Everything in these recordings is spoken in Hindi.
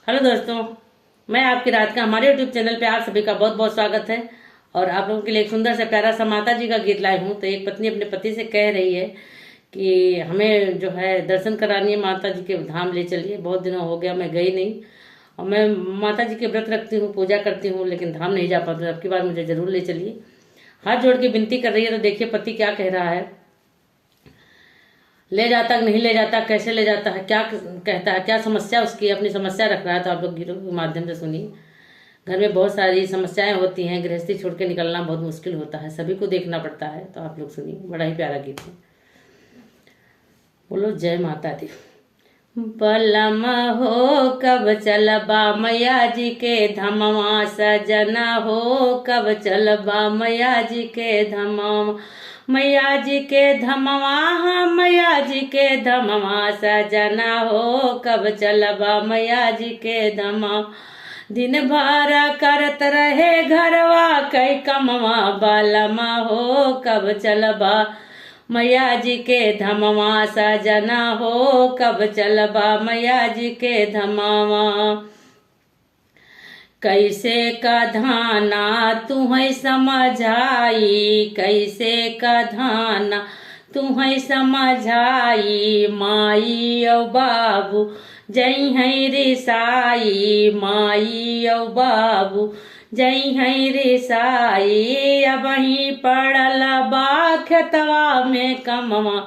हेलो दोस्तों, मैं आपकी रात का हमारे यूट्यूब चैनल पे आप सभी का बहुत बहुत स्वागत है। और आप लोगों के लिए एक सुंदर से प्यारा सा माता जी का गीत लाई हूँ। तो एक पत्नी अपने पति से कह रही है कि हमें जो है दर्शन करानी है, माता जी के धाम ले चलिए। बहुत दिनों हो गया मैं गई नहीं, और मैं माता जी के व्रत रखती हूँ, पूजा करती हूँ, लेकिन धाम नहीं जा पाती। अब की बार मुझे जरूर ले चलिए। हाथ जोड़ के विनती कर रही है। तो देखिए पति क्या कह रहा है। ले जाता नहीं ले जाता, कैसे ले जाता है, क्या कहता है, क्या समस्या उसकी, अपनी समस्या रख रहा है। तो आप लोग गीतों के माध्यम से सुनिए। घर में बहुत सारी समस्याएं होती हैं, गृहस्थी छोड़ के निकलना बहुत मुश्किल होता है, सभी को देखना पड़ता है। तो आप लोग सुनिए, बड़ा ही प्यारा गीत है। बोलो जय माता दी। बलम हो कब चलबा मैया जी के धमवा, सजना हो कब चलबा मैया जी के धमवा, मैया जी के धमवा, मैया जी के धमवा, सजना हो कब चलबा मैया जी के धमवा। दिन भर करत रहे घरवा कई कमवा, बालमा हो कब चलबा मैया जी के धमवा, सजना हो कब चलबा मैया जी के धमवा। कैसे का धाना तुम्हें समझाई, कैसे का धाना तुम्हें समझाई, माई और बाबू जई है रिसाई, माई और बाबू जई है रिसाई। अब ही पड़ल बा खेतवा में कमवा,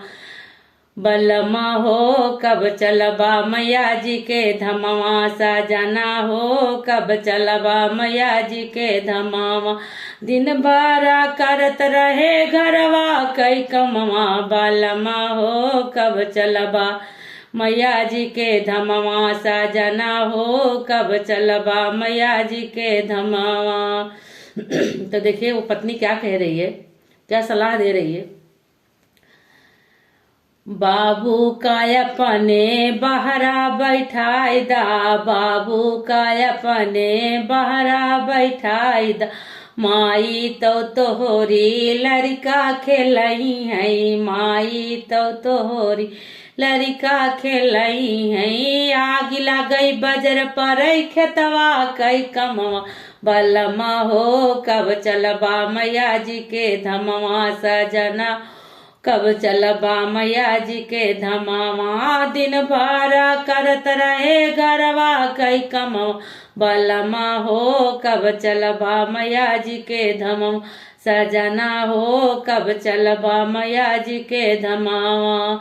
बलमा हो कब चलबा मैया जी के धमवा, सजना हो कब चलबा मैया जी के धमवा। दिन भर करत रहे घरवा कई कमवा, बलमा हो कब चलबा मैया जी के धमवा, सजना हो कब चलबा मैया जी के धमवा। तो देखिए वो पत्नी क्या कह रही है, क्या सलाह दे रही है। बाबू का अपने बहरा बैठाई दा, बाबू का अपने बहरा बैठाई दा, माई तो तोहरी लड़का खेलई है, माई तो तोहरी लड़का खेलई है। आग लगई बजर पर खेतवा कई कमवा, बलमा हो कब चलबा मैया जी के धमवा, सजना कब चलबा मैया जी के धमवा। दिन भर करत रहे घरवा कई कमवा, बलमा हो कब चलबा मैया जी के धमवा, सजना हो कब चलबा मैया जी के धमवा।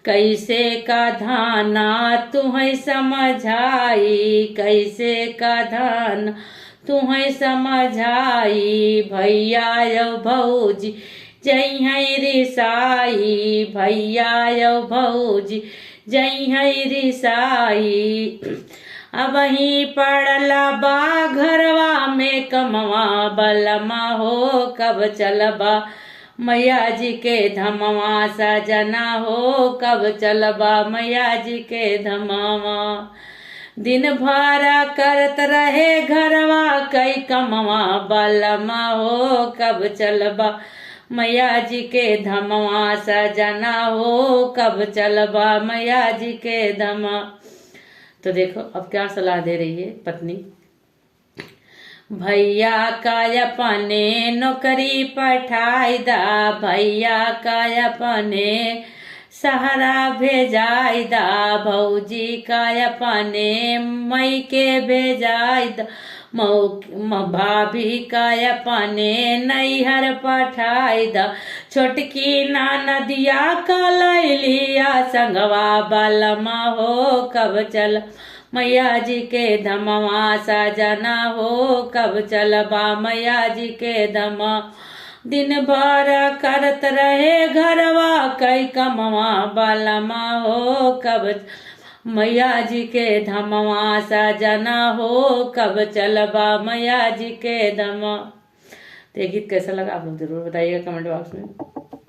कैसे का धाना तुम्हें समझाई, कैसे का धान तुम्हें समझाई, भैया यो भौजी जई है रिसाई, भैया यो भौजी जई है रिसाई। अब ही पड़ला बा घरवा में कमवा, बलमा हो कब चलबा मैया जी के धमवा, सजना हो कब चलबा मैया जी के धमवा। दिन भर करत रहे घरवा कई कमवा, बलमा हो कब चलबा मैया जी के धमवा, सजना हो कब चलबा मैया जी के धमवा। तो देखो अब क्या सलाह दे रही है पत्नी। भैया का अपने नौकरी पठाई दा, भैया का अपने सहारा भेजाई दा, भौजी का अपने मई के भेजाई दा, भाभी का अपने नैहर पठाई दा, छोटकी नदिया का लैलिया संगवा, बलमा हो कब चल मैया जी के धमवा, सजना हो कब चलबा मैया जी के धमवा। दिन भर करत रहे घरवा कई कमवा, बलमा हो कब मैया जी के धमवा, सजना हो कब चलबा मैया जी के धमवा। तो ये गीत कैसा लगा आप लोग जरूर बताइएगा कमेंट बॉक्स में।